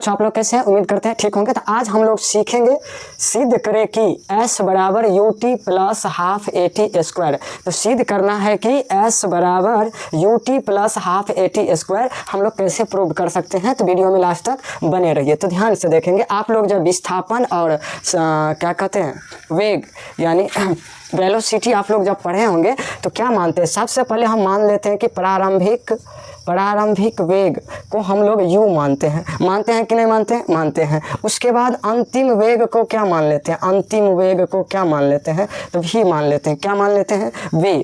तो आप लोग कैसे हैं? उम्मीद करते हैं ठीक होंगे। तो आज हम लोग सीखेंगे सिद्ध करें कि s बराबर U T plus half A T square. तो सिद्ध करना है कि s बराबर U T plus half A T square हम लोग कैसे प्रूव कर सकते हैं। तो वीडियो में लास्ट तक बने रहिए। तो ध्यान से देखेंगे आप लोग जब विस्थापन और क्या कहते हैं वेग यानी वेलोसिटी आप लोग जब पढ़े होंगे तो क्या मानते हैं, सबसे पहले हम मान लेते हैं कि प्रारंभिक वेग को हम लोग u मानते हैं कि नहीं मानते हैं? मानते हैं। उसके बाद अंतिम वेग को क्या मान लेते हैं? अंतिम वेग को क्या मान लेते हैं? तो v मान लेते हैं। क्या मान लेते हैं? v।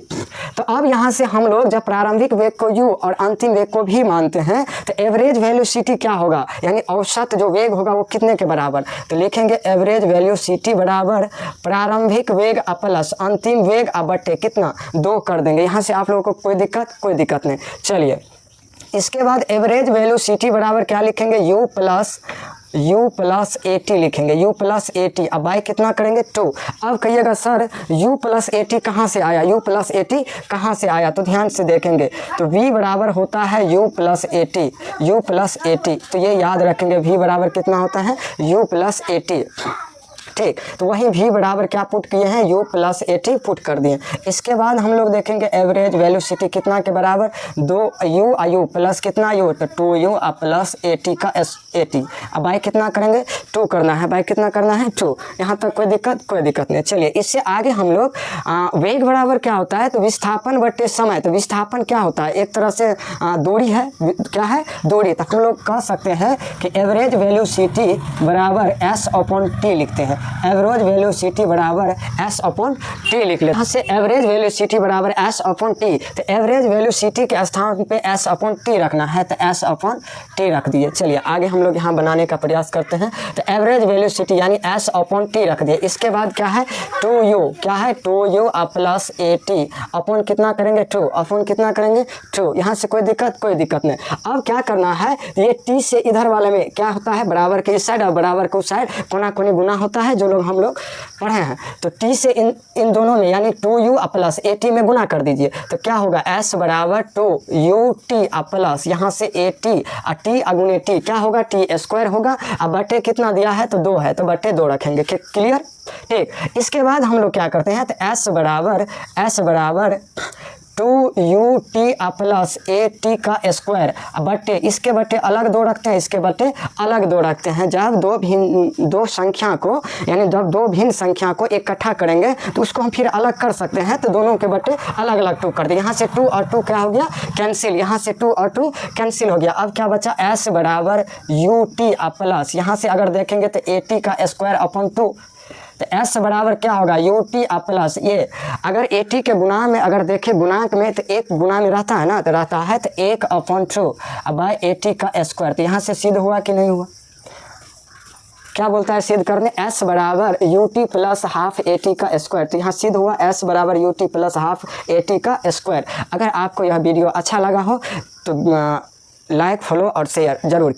तो अब यहाँ से हम लोग जब प्रारंभिक वेग को u और अंतिम वेग को v मानते हैं तो एवरेज वेलोसिटी क्या होगा, यानी औसत जो वेग होगा वो कितने के बराबर? तो लिखेंगे एवरेज वेलोसिटी बराबर प्रारंभिक वेग प्लस अंतिम वेग बटे कितना 2 कर देंगे। यहाँ से आप लोगों को कोई दिक्कत नहीं। चलिए इसके बाद एवरेज वेलोसिटी बराबर क्या लिखेंगे? u प्लस ए टी लिखेंगे। u प्लस ए टी अब बाई कितना करेंगे 2। अब कहिएगा sir u plus A T कहाँ से आया? u प्लस ए टी कहाँ से आया? तो ध्यान से देखेंगे तो v बराबर होता है u प्लस ए टी। तो ये याद रखेंगे v बराबर कितना होता है? u plus A T. ठीक, तो वही v बराबर क्या पुट किए हैं? u plus A T put कर दिए। इसके बाद हम लोग देखेंगे एवरेज वेलोसिटी कितना के बराबर 2u प्लस कितना u, तो 2u प्लस ए टी का ए टी। अब बाई कितना करेंगे 2 करना है। बाई कितना करना है 2। यहाँ तक कोई दिक्कत नहीं। चलिए इससे आगे हम लोग वेग बराबर क्या होता है? तो विस्थापन बटे समय। तो विस्थापन क्या होता है? एक तरह से दूरी है। क्या है? दूरी। तो हम लोग कह सकते हैं कि एवरेज वेलोसिटी बराबर s अपॉन टी लिखते हैं। एवरेज वेलोसिटी बराबर s अपॉन टी लिख लेते हैं। यहाँ से एवरेज वेलोसिटी बराबर s अपॉन टी। तो एवरेज वेलोसिटी के स्थान पे s अपॉन टी रखना है, तो s अपॉन टी रख दिए। चलिए आगे हम लोग यहाँ बनाने का प्रयास करते हैं। तो एवरेज वेलोसिटी यानी s अपॉन टी रख दिए। इसके बाद क्या है 2u, क्या है 2u plus A T upon कितना करेंगे 2, अपॉन कितना करेंगे 2। यहाँ से कोई दिक्कत नहीं। अब क्या करना है, ये t से इधर वाले में क्या होता है? बराबर के इस साइड और बराबर के उस साइड कोना कोनी गुना होता है, जो लोग हम लोग पढ़े हैं। तो t से इन दोनों में यानी 2u प्लस ए टी में गुना कर दीजिए। तो क्या होगा s बराबर 2u टी प्लस यहाँ से ए टी टी अगुने टी क्या होगा? टी स्क्वायर होगा। अब बटे कितना दिया है? तो 2 है, तो बटे 2 रखेंगे। क्लियर? ठीक। इसके बाद हम लोग क्या करते हैं, तो s बराबर 2u T plus A T का स्क्वायर बटे इसके बटे अलग 2 रखते हैं, इसके बटे अलग 2 रखते हैं। जब दो संख्या को यानी जब 2 भिन्न संख्या को इकट्ठा करेंगे तो उसको हम फिर अलग कर सकते हैं। तो दोनों के बटे अलग अलग 2 कर देंगे। यहाँ से 2 और 2 क्या हो गया? कैंसिल। यहाँ से 2 और 2 कैंसिल हो गया। अब क्या बचा? s बराबर u टी प्लस यहाँ से अगर देखेंगे तो ए टी का स्क्वायर अपॉन 2। तो s बराबर क्या होगा? u टी प्लस ये अगर ए टी के गुणा में अगर देखें गुणांक में तो 1 गुणा में रहता है ना, तो रहता है तो 1 अपॉन 2 अब बाय ए टी का स्क्वायर। तो यहाँ से सिद्ध हुआ कि नहीं हुआ? क्या बोलता है सिद्ध करने? s बराबर U T plus half A T का स्क्वायर। तो यहाँ सिद्ध हुआ s बराबर U T plus half A T का स्क्वायर। अगर आपको यह वीडियो अच्छा लगा हो तो लाइक फॉलो और शेयर जरूर